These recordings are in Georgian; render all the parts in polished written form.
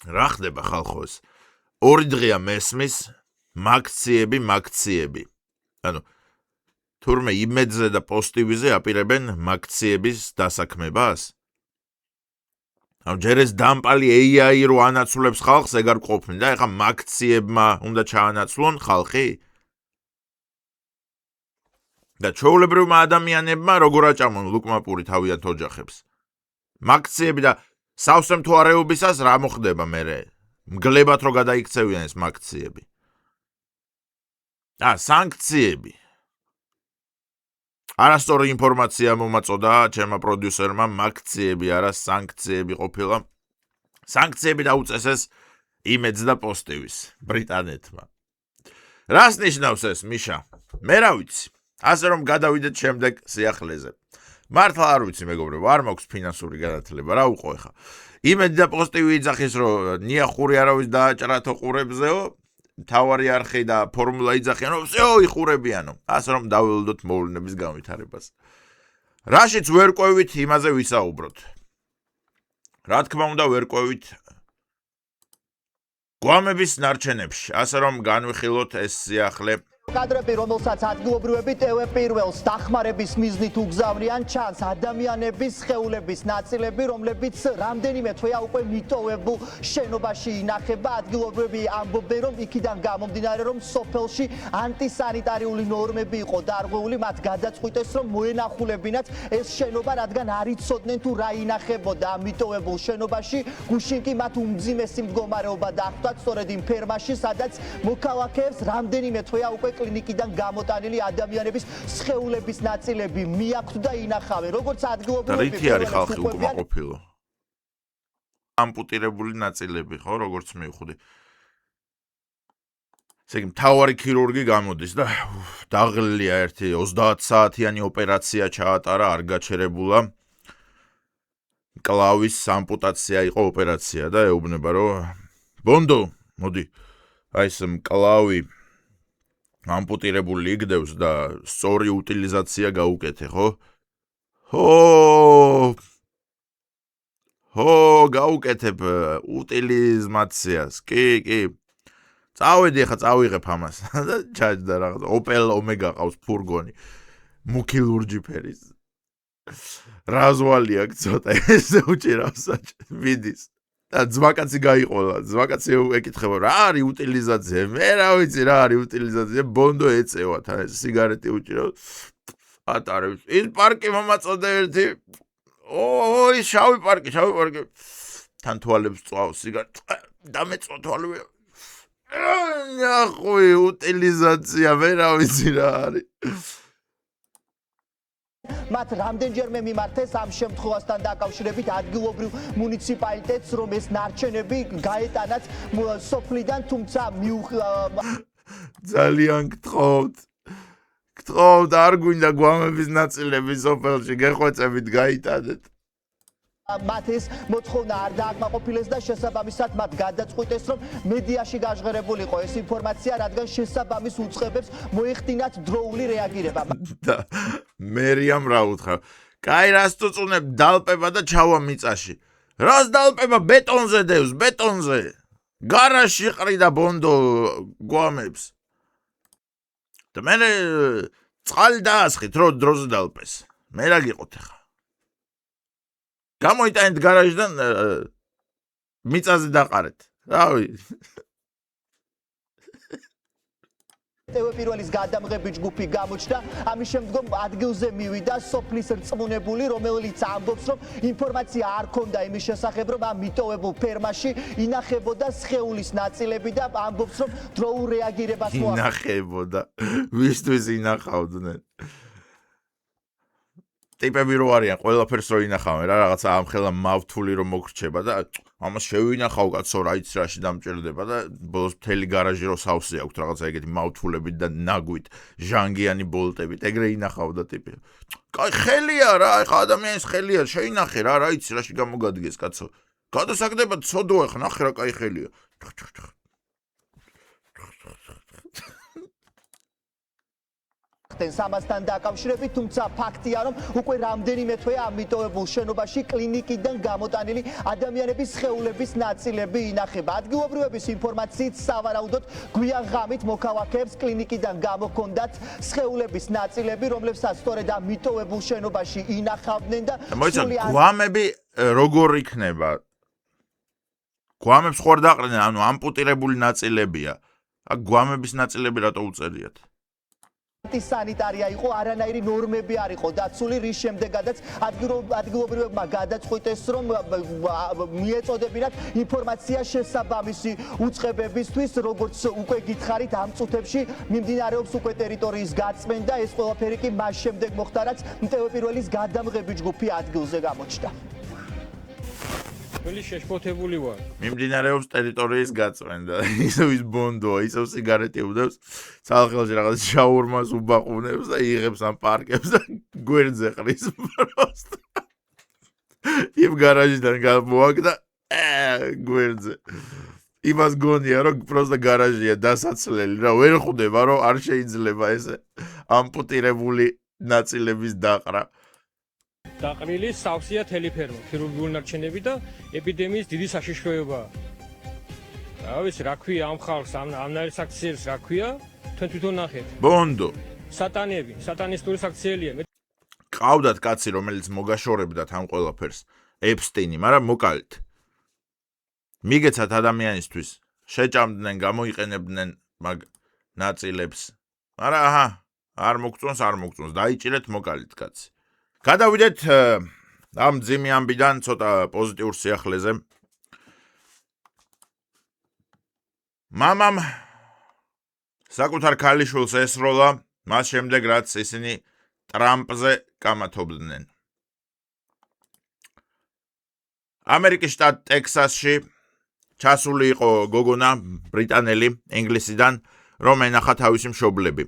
რა ხდება ხალხო ეს? ორი დღეა მესმის მაქციები. ანუ თურმე იმედზე და პოსტივიზე აპირებენ მაქციების დასაქმებას? ანუ ჯერ ეს დამპალი AI რო ანაცვლებს ხალხს ეგარ ყოფნი და ეხა მაქციებმა უნდა ჩაანაცვლონ ხალხი? და ჩვეულებრივმა ადამიანებმა როგორ აჭამონ ლუკმაპური თავიანთ ოჯახებს? მაქციები და სავსე მთვარეობისას რა მოხდება მერე? მგლებად რო გადაიქცევიან ეს მაქციები. სანქციები. არასწორი ინფორმაცია მომაწოდა ჩემმა პროდიუსერმა, მაქციები არა სანქციები ყოფილა. სანქციები დაუწესეს იმედს და პოსტივის ბრიტანეთმა. რას ნიშნავს ეს, მიშა? მე რა ვიცი. ასე რომ გადავიდეთ შემდეგ სიახლეზე. მართლა არ ვიცი მეგობრებო, არ მაქვს ფინანსური განათლება, რა უყო ეხა. იმედი და პოსტივი იძახის, რომ ნიახური არავის დააჭრათო ყურებზეო, თავარი არხი და ფორმულა იძახიან, რომ всё იხურებიანო. ასე რომ დავილოდოთ მოვლენების განვითარებას. რაშიც ვერ ყვევით, იმაზე ვისაუბროთ. რა თქმა უნდა, ვერ ყვევით გვამების ნარჩენებში, ასე რომ განვიხილოთ ეს სიახლე. კადრები, რომელსაც ადგილობრივები ტევე პირველს დახმარების მიზნით უგზავნიან, ჩანს ადამიანების სხეულების ნაწილები, რომლებიც რამდენიმე თვეა უკვე მიტოვებულ შენობაში ინახება. ადგილობრივები ამბობენ, რომ იქიდან გამომდინარე, რომ სოფელში ანტისანიტარიული ნორმები იყო დარღვეული, მათ გადაწყვიტეს, რომ მოენახულებინათ ეს შენობა, რადგან არ იცოდნენ თუ რა ინახებოდა ამ მიტოვებულ შენობაში. გუშინ კი მათ უმძიმესი მდგომარეობა დახვდათ სწორედ იმ ფერმაში, სადაც მოქალაქეებს რამდენიმე თვეა უკვე კლინიკიდან გამოტანილი ადამიანების სხეულების ნაწილები მიაქვთ და ინახავენ. როგორც ადგილობრივები რითი არის ხალხი უკმაყოფილო? ამპუტირებული ნაწილები, ხო, როგორც მივხვდი. ესე იგი, მთავარი ქირურგი გამოდის და დაღლილია ერთი 30 საათიანი ოპერაცია ჩაატარა, არ გაჩერებულა. კლავის ამპუტაცია იყო ოპერაცია და ეუბნება, რომ ბონდო, მოდი, აი ეს კლავი ამპუტირებული იგდევს და სწორი უტილიზაცია გაუკეთე, ხო? გაუკეთებ უტილიზაციას. კი. წავედი ხა წავიღებ ამას. და ჩაჯდა რაღაც Opel Omega ყავს ფურგონი. მუქი ლურჯი ფერის. რაზვალი აქვს ცოტა ესე უჭირავს მიდის. და ძვაკაცი გაიყოლა. ძვაკაცი ეკითხება, რა არის უტილიზაცია? მე რა ვიცი რა არის უტილიზაცია, ბონდო ეწევა თან სიგარეტი უჭირავს. ატარებს. ის პარკი მომაწოდა ერთი. ის შავი პარკი. თან თვალებს წვავს სიგარეტი. დამეწვა თვალები. ნახვი უტილიზაცია, მე რა ვიცი რა არის. მათ რამდენჯერმე მიმართეს ამ შემთხვევასთან დაკავშირებით ადგილობრივ მუნიციპალიტეტს, რომ ეს ნარჩენები გაეტანათ სოფლიდან, თუმცა ძალიან გთხოვთ, არ გვინდა გვამების ნაწილები სოფელში, გეხვეწებით გაიტანეთ. მათ ეს მოთხოვნა არ დააკმაყოფილეს და შესაბამისად მათ გადაწყვიტეს, რომ მედიაში გაჟღერებულიყო ეს ინფორმაცია, რადგან შესაბამის უწყებებს მოეხდინათ დროული რეაგირება. და მერიამ რა უთხრა? კაი, რას წუწუნებ, დალპება და ჩავა მიწაში. რას დალპება, ბეტონზე დევს, ბეტონზე. გარაჟში ყრიდა ბონდო გვამებს. და მე წყალი დაასხით, დროზე დალპეს. მე რა გიყოთ ახლა? გამოიტანეთ გარაჟიდან მიწაზე დაყარეთ. რავი. ტევე პირველის გადამღები ჯგუფი გამოჩნდა, ამის შემდგომ ადგილზე მივიდა სოფლის რწმუნებული, რომელიც ამბობს, რომ ინფორმაცია არ ქონდა იმის შესახებ, რომ ამ მიტოვებულ ფერმაში ინახებოდა სხეულის ნაწილები და ამბობს, რომ დროულ რეაგირებას ინახებოდა. ვისთვის ინახავდნენ? ტიპები რო არიან, ყველაფერს რო ინახავენ რა, რაღაცა ამხელა მავთული რომ მოგრჩება და ამას შევინახავ კაცო, რა იცი რაში დამჭირდება და ბოლოს მთელი გარაჟი რო სავსე აქვს რაღაცა ეგეთი მავთულებით და ნაგვით, ჟანგიანი ბოლტებით, ეგრე ინახავდა ტიპი. კაი, ხელია რა, ეხა ადამიანის ხელია, შეინახე რა იცი რაში გამოგადგეს კაცო. გადასაგდებად ცოდოა, ხა ნახე რა კაი ხელია. ახდენს ამასთან დაკავშირებით, თუმცა ფაქტია, რომ უკვე რამდენიმე თვეა ამ მიტოვებულ შენობაში კლინიკიდან გამოტანილი ადამიანების სხეულების ნაწილები ინახება. ადგილობრივების ინფორმაციით სავარაუდოდ გვიან ღამით მოქალაქეებს კლინიკიდან გამოჰქონდათ სხეულების ნაწილები, რომლებსაც სწორედ ამ მიტოვებულ შენობაში ინახავდნენ და გვამები როგორ იქნება? გვამებს ხوار დაყრდენ, ანუ ამპუტირებული ნაწილებია. აქ გვამების ნაწილები რატო უწერიათ? სანიტარია იყო, არანაირი ნორმები არ იყო დაცული, რის შემდეგაც ადგილობრივებმა გადაწყვიტეს, რომ მიეწოდებინათ ინფორმაცია შესაბამისი უწყებებისთვის, როგორც უკვე გითხარით, ამ წუთებში მიმდინარეობს უკვე ტერიტორიის გაწმენდა, ეს ყველაფერი კი მას შემდეგ მოხდა, რაც მტევ-პირველის გადამღები ჯგუფი ადგილზე გამოჩნდა. შეშფოთებული ვარ. მიმდინარეობს ტერიტორიის გაწმენდა. ისევ ის ბონდოა, ისევ სიგარეტი უდევს, ცალხელში რაღაც შაურმას უბაყუნებს და იღებს ამ პარკებს და გვერდზე ყრის პროსტ. იმ გარაჟიდან გამოაგდა გვერდზე. იმას გონია, რომ პროსტ გარაჟია დასაცლელი რა, ვერ ხვდება, რომ არ შეიძლება ესე ამპუტირებული ნაწილების დაყრა. დაყრილი სავსეა თელიფერმა, ქირურგიული ნარჩენები და ეპიდემიის დიდი საშიშროებაა. რა ვიცი, რა ქვია ამ ხალხს, ამნაირ საქციელს რა ქვია? თქვენ თვითონ ნახეთ. ბონდო. სატანები, სატანისტური საქციელია. ყავდათ კაცი, რომელიც მოგაშორებდათ ამ ყველაფერს, ეპსტეინი, მაგრამ მოკალით. მიგეცათ ადამიანისთვის, შეჭამდნენ, გამოიყენებდნენ მაგ ნაწილებს. მაგრამ აჰა, არ მოგწონს, დაიჭირეთ მოკალით კაცი. გადავიდეთ ამ ძიმი ამბიდან ცოტა პოზიტიურ სიახლეზე. მამამ საკუთარ ქალიშვილს ესროლა, მას შემდეგ რაც ისინი ტრამპზე კამათობდნენ. ამერიკის შტატ ტექსასში ჩასული იყო გოგონა ბრიტანელი ინგლისიდან, რომ ენახა თავისი მშობლები.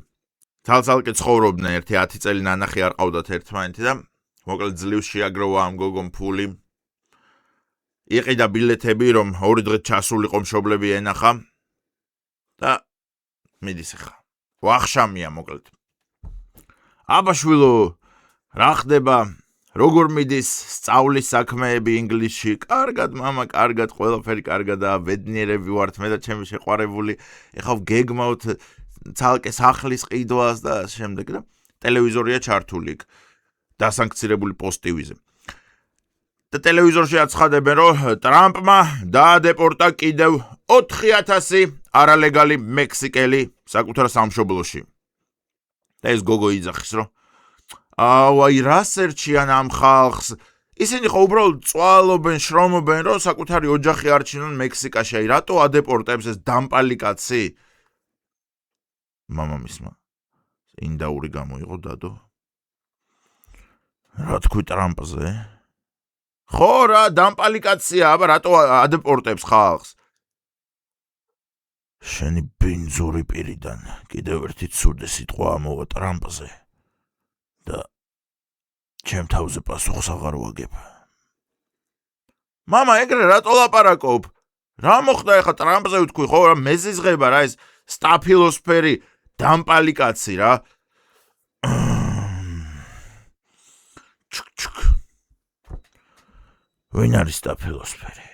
თალცალკე ცხოვრობდნენ, ერთი 10 წელი ნანახი არ ყავდათ ერთმანეთი და მოკლედ ძლივს შეაგროვა ამ გოგომ ფული. იყიდა ბილეთები, რომ 2 დღით ჩასულიყო მშობლები ენახა და მიდის ახლა. ვახშამია მოკლედ. აბაშვილო, რა ხდება? როგორ მიდის სწავლის საქმეები ინგლისში? კარგად, მამა, კარგად, ყველაფერი კარგადაა, ბედნიერები ვართ, მე და ჩემი შეყვარებული. ეხლა გეგმავთ ცალკე სახლის ყიდვას და შემდეგ და ტელევიზორია ჩართული იქ დასანქცირებული პოსტივიზე. და ტელევიზორში აცხადებენ, რომ ტრამპმა დაადეპორტა კიდევ 4000 არალეგალი მექსიკელი საკუთარ სამშობლოში. და ეს გოგო იძახის, რომ აი რას ერჩიან ამ ხალხს? ისინი ხო უბრალოდ წვალობენ, შრომობენ, რომ საკუთარი ოჯახი არჩინონ მექსიკაში. აი რატო ადეპორტებს ეს დამპალი კაცი? მამამისმა ინდაური გამოიღო დადო. რა თქვი ტრამპზე? ხო რა, დამპალი კაცია, აბა რატო ადეპორტებს ხალხს? შენი ბინძური პირიდან კიდევ ერთი ცუდი სიტყვა ამოვა ტრამპზე და ჩემ თავზე პასუხს აღარ ვაგებ. მამა, ეგრე რატო ლაპარაკობ? რა მოხდა ეხა ტრამპზე ვთქვი, ხო რა მეზიზღება რა ეს სტაფილოსფერი დამპალი კაცი რა. ვინ არის სტაფილოსფერი?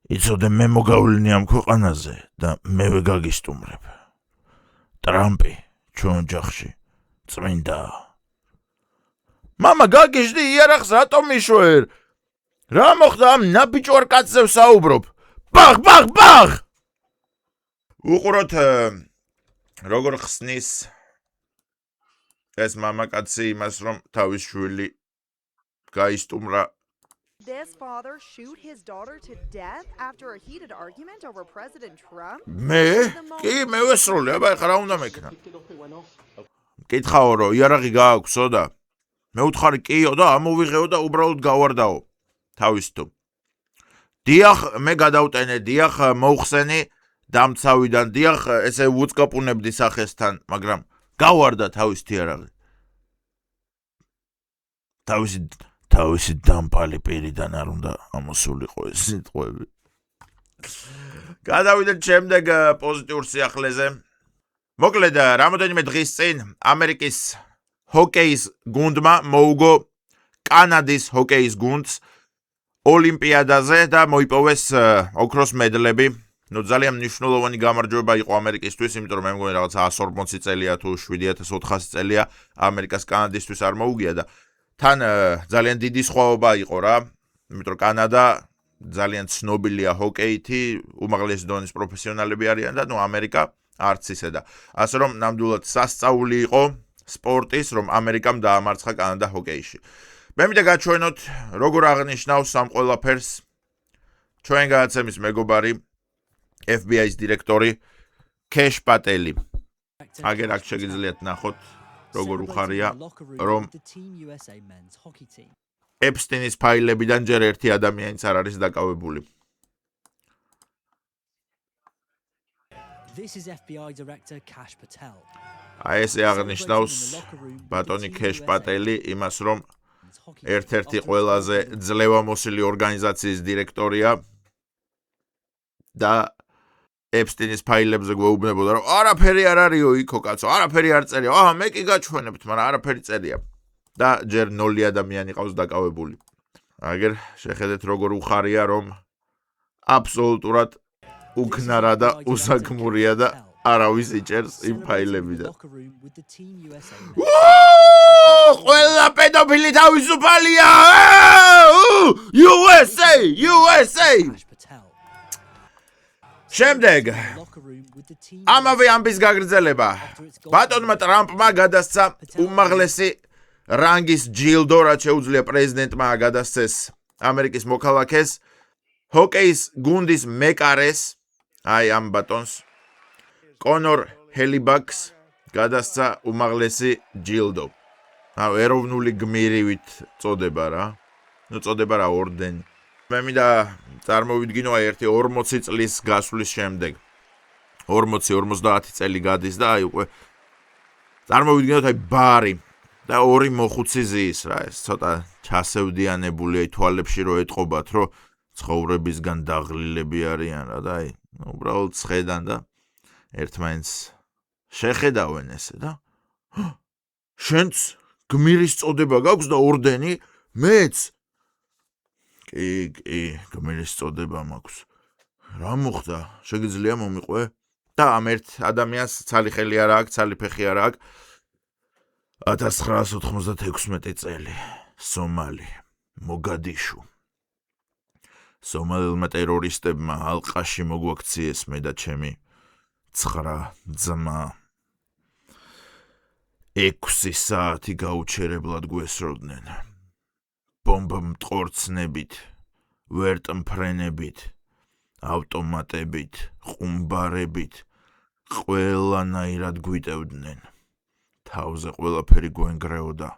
იცოდე მე მოგავლინე ამ ქვეყანაზე და მე ვეგაგისტუმრებ. ტრამპი ჩვენ ოჯახში წმინდაა. მამა, გაგიჟდი იარაღს რატომ მიშვერ? რა მოხდა ამ ნაბიჯვარ კაცზე ვსაუბრობ? ბაღ! უყუროთ როგორ ხსნის ეს მამაკაცი იმას, რომ თავის შვილი გაისტუმრა. This father shoot his daughter to death after a heated argument over President Trump? მე? კი, მე ვესროლე, აბა ეხლა რა უნდა მექნა? მკითხაო, რომ იარაღი გააქვსო და მე ვთხარი კიო და ამოვიღეო და უბრალოდ გავარდაო თავის თუ. დიახ, მე გადავტენე, დიახ, მოუხსენი დამცავიდან, დიახ, ესე უწყაპუნებდი სახესთან, მაგრამ გავარდა თავის თიარაღი. თავისი დამპალი პირიდან არ უნდა ამოსულიყო ეს სიტყვები. გადავიდეთ შემდეგ პოზიტიურ სიახლეზე. მოკლედ, რამოდენიმე დღის წინ ამერიკის ჰოკეის გუნდმა მოუგო კანადის ჰოკეის გუნდს ოლიმპიადაზე და მოიპოვეს ოქროს მედლები. ძალიან მნიშვნელოვანი გამარჯვება იყო ამერიკისთვის, იმიტომ რომ მე მგონი რაღაც 140 წელია თუ 7400 წელია ამერიკას კანადისთვის არ მოუგია და თან ძალიან დიდი სხვაობა იყო რა, იმიტომ რომ კანადა ძალიან ცნობილია ჰოკეითი, უმაღლესი დონის პროფესიონალები არიან და ამერიკა არც ისე და ასე რომ ნამდვილად სასწაული იყო სპორტის, რომ ამერიკამ დაამარცხა კანადა ჰოკეიში. მე მინდა გაჩვენოთ, როგორ აღნიშნავს ამ ყველაფერს ჩვენ გადაცემის მეგობარი FBI-ის დირექტორი კეშ პატელი. აგერ აქ შეგიძლიათ ნახოთ, როგორ უხარია, რომ ეპსტინის ფაილებიდან ჯერ ერთი ადამიანიც არ არის დაკავებული. This is FBI Director Kash Patel. აი ესე აღნიშნავს ბატონი კეშ პატელი იმას, რომ ერთ-ერთი ყველაზე ძლევამოსილი ორგანიზაციის დირექტორია და ეპსტინის ფაილებზე გვეუბნებოდა, რომ არაფერი არ არისო იქო კაცო, არაფერი არ წერია. მე კი გაჩვენებთ, მაგრამ არაფერი წერია. და ჯერ 0 ადამიანი ყავს დაკავებული. აგერ შეხედეთ, როგორ უხარია, რომ აბსოლუტურად უკნარა და უსაქმურია და არავის იჭერს იმ ფაილებიდან. ყველა პედოფილი თავისუფალია! USA! USA! შემდეგ ამავე ამბის გაგრძელება. ბატონმა ტრამპმა გადასცა უმაღლესი რანგის ჯილდო, რაც შეუძლია პრეზიდენტმა გადასცეს ამერიკის მოქალაქეს, ჰოკეის გუნდის მეკარეს, აი ამ ბატონს, კონორ ჰელიბაქს გადასცა უმაღლესი ჯილდო. ეროვნული გმირივით წოდება რა. წოდება რა ორდენი. მე მინდა წარმოვიდგინო აი ერთი 40 წლის გასვლის შემდეგ. 40-50 წელი გადის და აი უკვე წარმოვიდგინოთ აი ბარი და ორი მოხუცი ზის რა, ეს ცოტა ჩასევდიანებული აი თვალებში რო ეტყობათ, რომ ცხოვრებისგან დაღლილები არიან რა და აი უბრალოდ ცხედან და ერთმანეთს შეხედავენ ესე და შენც გმირის წოდება გაქვს და ორდენი, მეც კი, გმირის წოდება მაქვს. რა მოხდა? შეგიძლია მომიყვე? და ამ ერთ ადამიანს ცალი ხელი არ აქვს, ცალი ფეხი არ აქვს. 1996 წელი, სომალი, მოგადიშუ. სომალელმა ტერორისტებმა ალყაში მოგვაქციეს მე და ჩემი 9 ძმა. 6 საათი გაუჩერებლად გვესროდნენ. ბომბმტყორცნებით, ვერტმფრენებით, ავტომატებით, ყუმბარებით, ყველანაირად გვიტევდნენ. თავზე ყველაფერი გვენგრეოდა.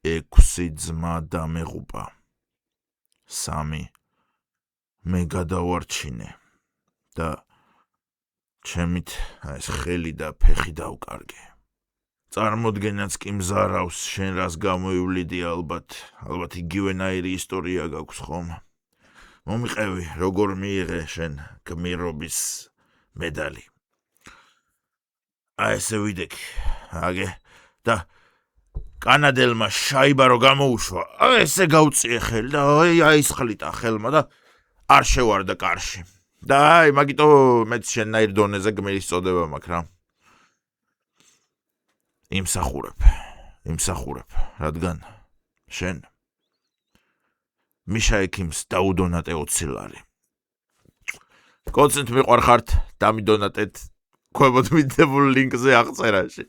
6 ძმა დამეღუპა. 3 მე გადავარჩინე და ჩემით ეს ხელი და ფეხი დავკარგე. წარმოდგენაც კი მზარავს, შენ რას გამოივლიდი ალბათ იგივენაირი ისტორია გაქვს ხომ? მომიყევი, როგორ მიიღე შენ გმირობის მედალი. აი ესე ვიდექი, აგე და კანადელმა შაიბა რო გამოუშვა, ესე გავწიე ხელი და აისხლიტა ხელმა და არ შევარდა კარში. და აი მაგიტო მეც შენნაირ დონეზე გმირის წოდება მაქვს რა. იმსახურებ, რადგან შენ მიშა ექიმს დაუდონატე 20 ლარი. კონცენტრ მიყვარხართ, დამიდონატეთ ქვემოთ მითითებულ ლინკზე აღწერაში.